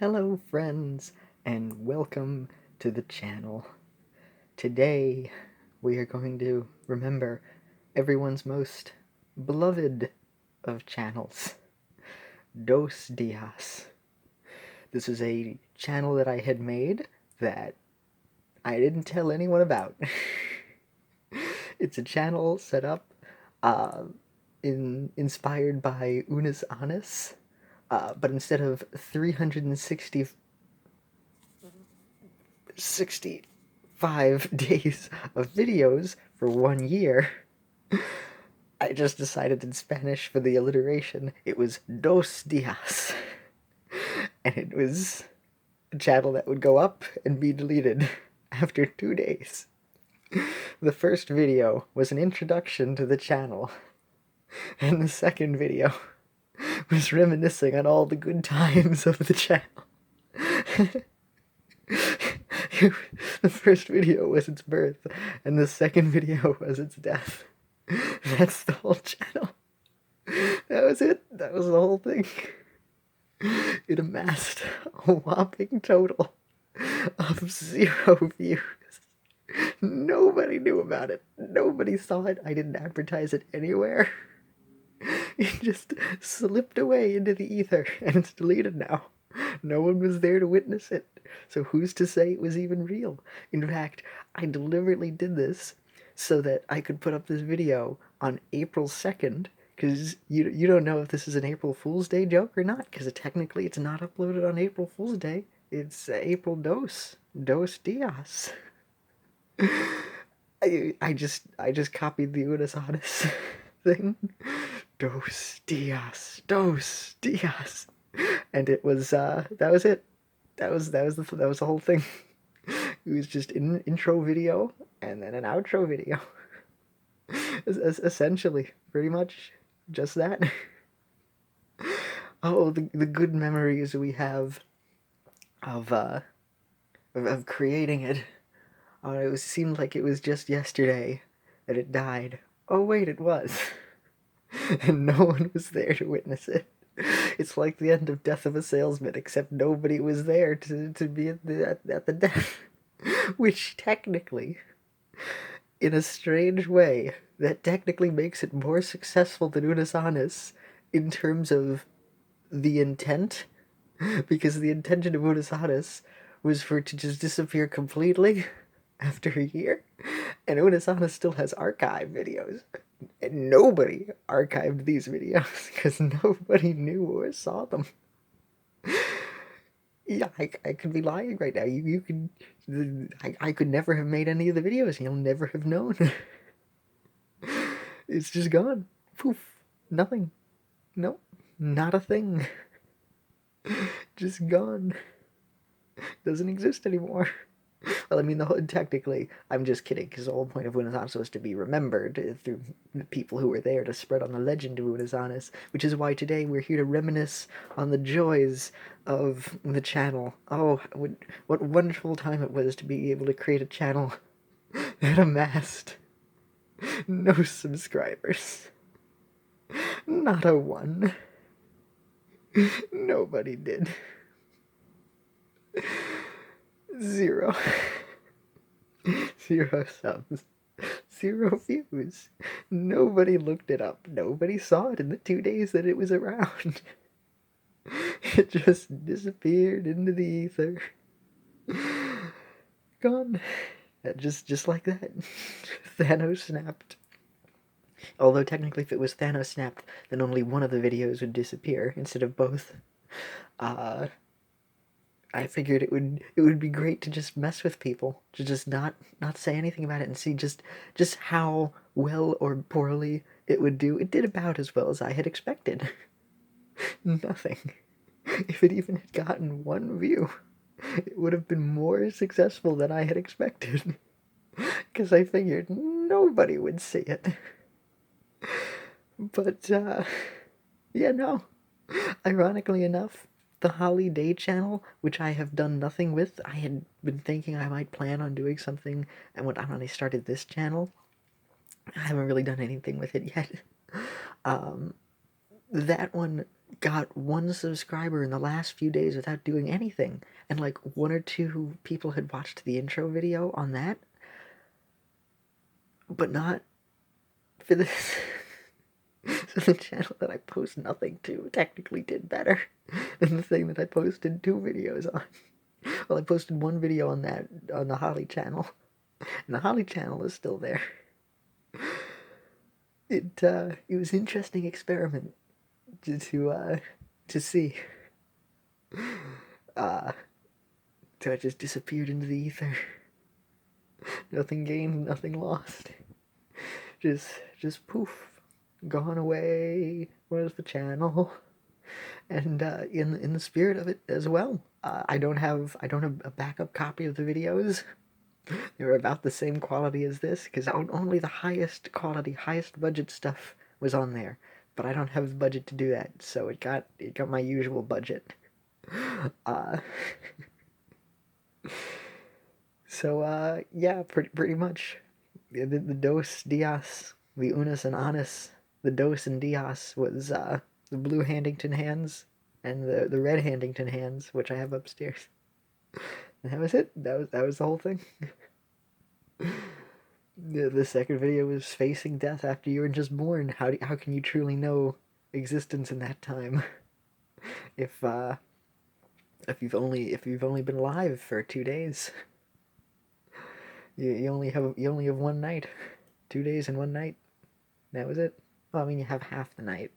Hello friends, and welcome to the channel. Today, we are going to remember everyone's most beloved of channels, Dos Dias. This is a channel that I had made that I didn't tell anyone about. It's a channel set up, inspired by Unus Annus, but instead of 365 days of videos for 1 year, I just decided in Spanish for the alliteration, it was dos dias. And it was a channel that would go up and be deleted after 2 days. The first video was an introduction to the channel, and the second video was reminiscing on all the good times of the channel. The first video was its birth, and the second video was its death. That's the whole channel. That was it. That was the whole thing. It amassed a whopping total of 0 views. Nobody knew about it. Nobody saw it. I didn't advertise it anywhere. It just slipped away into the ether, and it's deleted now. No one was there to witness it, so who's to say it was even real? In fact, I deliberately did this so that I could put up this video on April 2nd, because you don't know if this is an April Fool's Day joke or not, because technically it's not uploaded on April Fool's Day. It's April Dos Dias. I just copied the Unus Annus thing. Dos Dias, and it was that was it. That was the whole thing. It was just an intro video and then an outro video. Essentially, pretty much just that. Oh, the good memories we have of creating it. It seemed like it was just yesterday that it died. Oh wait, it was. And no one was there to witness it. It's like the end of Death of a Salesman, except nobody was there to be at the death. Which technically, in a strange way, that technically makes it more successful than Unus Annus in terms of the intent, because the intention of Unus Annus was for it to just disappear completely after a year, and Unus Annus still has archive videos. And nobody archived these videos because nobody knew or saw them. Yeah, I could be lying right now. You could, I could never have made any of the videos. You'll never have known. It's just gone. Poof. Nothing. Nope. Not a thing. Just gone. Doesn't exist anymore. Well, I mean, technically, I'm just kidding, because the whole point of Unus Annus was to be remembered through the people who were there to spread on the legend of Unus Annus, which is why today we're here to reminisce on the joys of the channel. Oh, what wonderful time it was to be able to create a channel that amassed no subscribers. Not a one. Nobody did. 0. 0 subs. 0 views. Nobody looked it up. Nobody saw it in the 2 days that it was around. It just disappeared into the ether. Gone. Just like that. Thanos snapped. Although technically if it was Thanos snapped, then only one of the videos would disappear instead of both. I figured it would be great to just mess with people, to just not say anything about it and see just how well or poorly it would do. It did about as well as I had expected. Nothing. If it even had gotten 1 view, it would have been more successful than I had expected. Because I figured nobody would see it. But, yeah, no. Ironically enough, the Holly Day channel, which I have done nothing with, I had been thinking I might plan on doing something, and when I started this channel, I haven't really done anything with it yet. That one got 1 subscriber in the last few days without doing anything, and like 1 or 2 people had watched the intro video on that, but not for this. So the channel that I post nothing to technically did better than the thing that I posted 2 videos on. Well, I posted 1 video on that, on the Holly channel, and the Holly channel is still there. It was an interesting experiment to see. So it just disappeared into the ether. Nothing gained, nothing lost. Just poof, gone away. Where's the channel? And in the spirit of it as well, I don't have a backup copy of the videos. They were about the same quality as this, because only the highest quality, highest budget stuff was on there. But I don't have the budget to do that, so it got my usual budget. So yeah, pretty much. The dos dias, the Unus Annus, the dos and dias was the blue Handington hands and the red Handington hands, which I have upstairs. And that was it. That was the whole thing. The second video was facing death after you were just born. How can you truly know existence in that time? If you've only been alive for 2 days. You only have 1 night. 2 days and 1 night. That was it. Well, I mean, you have half the night.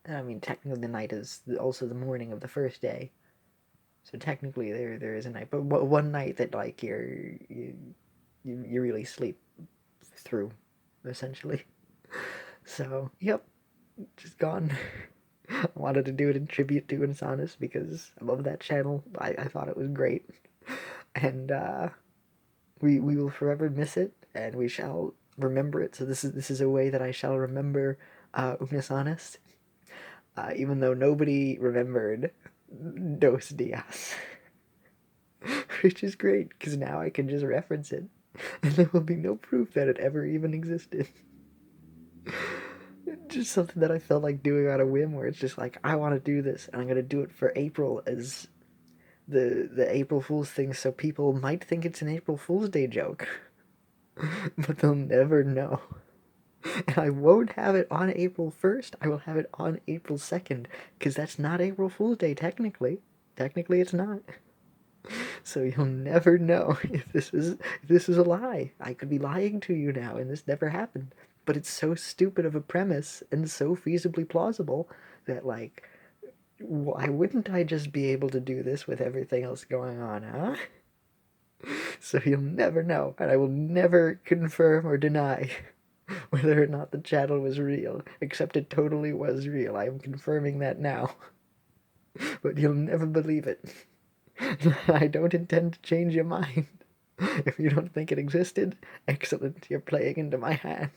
I mean, technically the night is also the morning of the first day. So technically there is a night, but 1 night that like you really sleep through, essentially. So, yep, just gone. I wanted to do it in tribute to Unus Annus because I love that channel. I thought it was great. And we will forever miss it, and we shall remember it. So this is a way that I shall remember Unus Annus, even though nobody remembered Dos Dias, which is great because now I can just reference it, and there will be no proof that it ever even existed. Just something that I felt like doing on a whim, where it's just like, I want to do this, and I'm gonna do it for April as the April Fool's thing, so people might think it's an April Fool's Day joke, but they'll never know. And I won't have it on April 1st, I will have it on April 2nd, because that's not April Fool's Day, technically. Technically it's not. So you'll never know if this is a lie. I could be lying to you now, and this never happened. But it's so stupid of a premise, and so feasibly plausible, that, like, why wouldn't I just be able to do this with everything else going on, huh? So you'll never know, and I will never confirm or deny whether or not the channel was real, except it totally was real. I am confirming that now. But you'll never believe it. I don't intend to change your mind. If you don't think it existed, excellent, you're playing into my hand.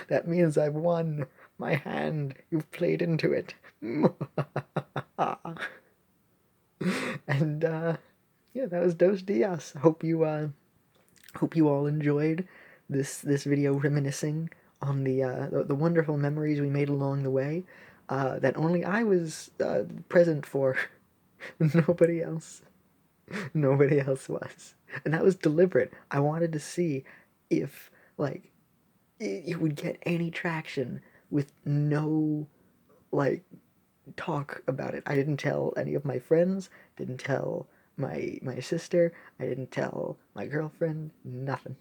That means I've won. My hand, you've played into it. And yeah, that was Dos Dias. Hope you all enjoyed this video reminiscing on the wonderful memories we made along the way, that only I was present for. Nobody else was, and that was deliberate. I wanted to see if, like, it would get any traction with no, like, talk about it. I didn't tell any of my friends, didn't tell my sister, I didn't tell my girlfriend, nothing.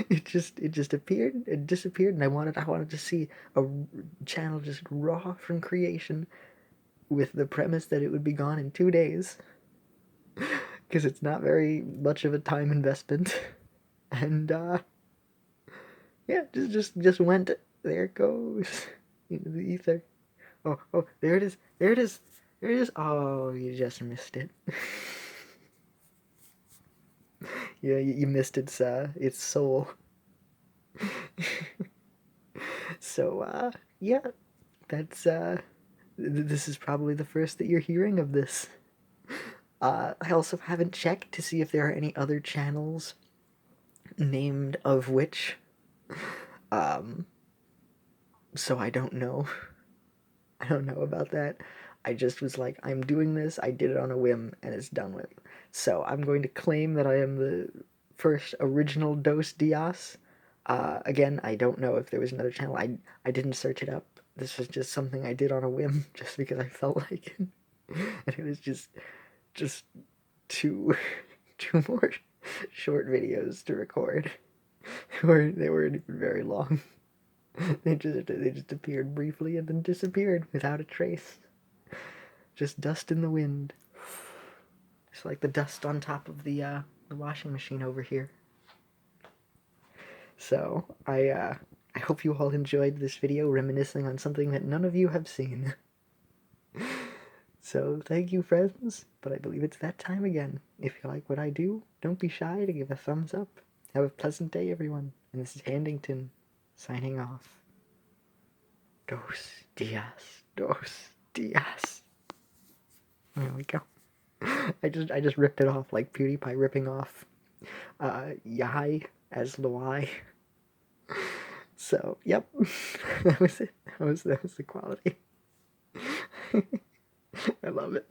It just appeared, it disappeared, and I wanted to see a channel just raw from creation, with the premise that it would be gone in 2 days, because it's not very much of a time investment. And yeah, just went, there it goes, into the ether. Oh, there it is. Oh, you just missed it. Yeah, you missed its soul. So yeah, that's this is probably the first that you're hearing of this. I also haven't checked to see if there are any other channels named of which, so I don't know. I don't know about that. I just was like, I'm doing this, I did it on a whim, and it's done with. So I'm going to claim that I am the first original Dos Dias. Again, I don't know if there was another channel. I didn't search it up. This was just something I did on a whim, just because I felt like it. And it was just two, two more short videos to record. They weren't even very long. They just appeared briefly and then disappeared without a trace. Just dust in the wind. It's like the dust on top of the washing machine over here. So I hope you all enjoyed this video reminiscing on something that none of you have seen. So thank you, friends, but I believe it's that time again. If you like what I do, don't be shy to give a thumbs up. Have a pleasant day, everyone. And this is Handington, signing off. Dos dias, dos dias. There we go. I just ripped it off like PewDiePie ripping off Yai as Luai. So, yep. That was it. That was the quality. I love it.